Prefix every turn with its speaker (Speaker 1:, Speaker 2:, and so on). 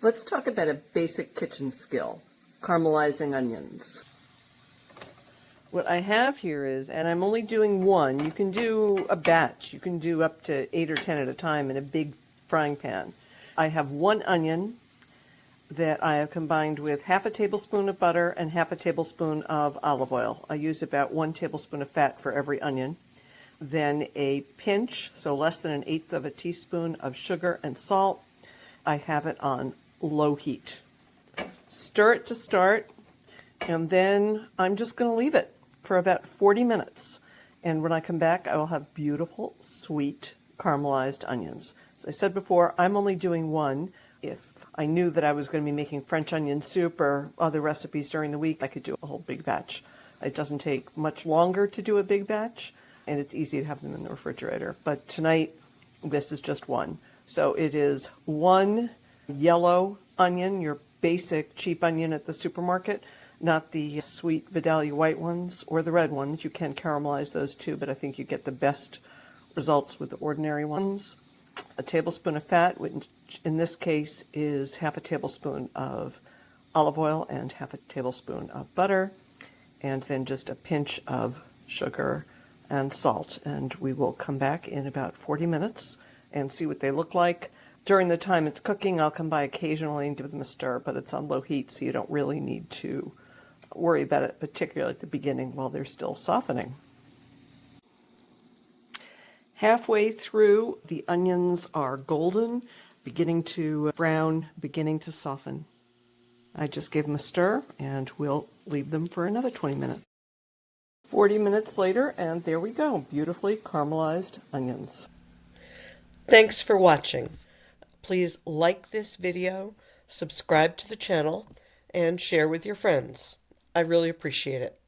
Speaker 1: Let's talk about a basic kitchen skill, caramelizing onions. What I have here is, and I'm only doing one, you can do a batch, you can do up to 8 or 10 at a time in a big frying pan. I have one onion that I have combined with half a tablespoon of butter and half a tablespoon of olive oil. I use about 1 tablespoon of fat for every onion. Then a pinch, so less than 1/8 of a teaspoon of sugar and salt. I have it on low heat. Stir it to start, and then I'm just going to leave it for about 40 minutes. And when I come back, I will have beautiful, sweet, caramelized onions. As I said before, I'm only doing one. If I knew that I was going to be making French onion soup or other recipes during the week, I could do a whole big batch. It doesn't take much longer to do a big batch, and it's easy to have them in the refrigerator. But tonight, this is just one. So it is one yellow onion, your basic cheap onion at the supermarket, not the sweet Vidalia white ones or the red ones. You can caramelize those too, but I think you get the best results with the ordinary ones. A tablespoon of fat, which in this case is half a tablespoon of olive oil and half a tablespoon of butter, and then just a pinch of sugar and salt. And we will come back in about 40 minutes and see what they look like. During the time it's cooking, I'll come by occasionally and give them a stir, but it's on low heat, so you don't really need to worry about it, particularly at the beginning while they're still softening. Halfway through, the onions are golden, beginning to brown, beginning to soften. I just gave them a stir, and we'll leave them for another 20 minutes. 40 minutes later, and there we go, beautifully caramelized onions. Thanks for watching. Please like this video, subscribe to the channel, and share with your friends. I really appreciate it.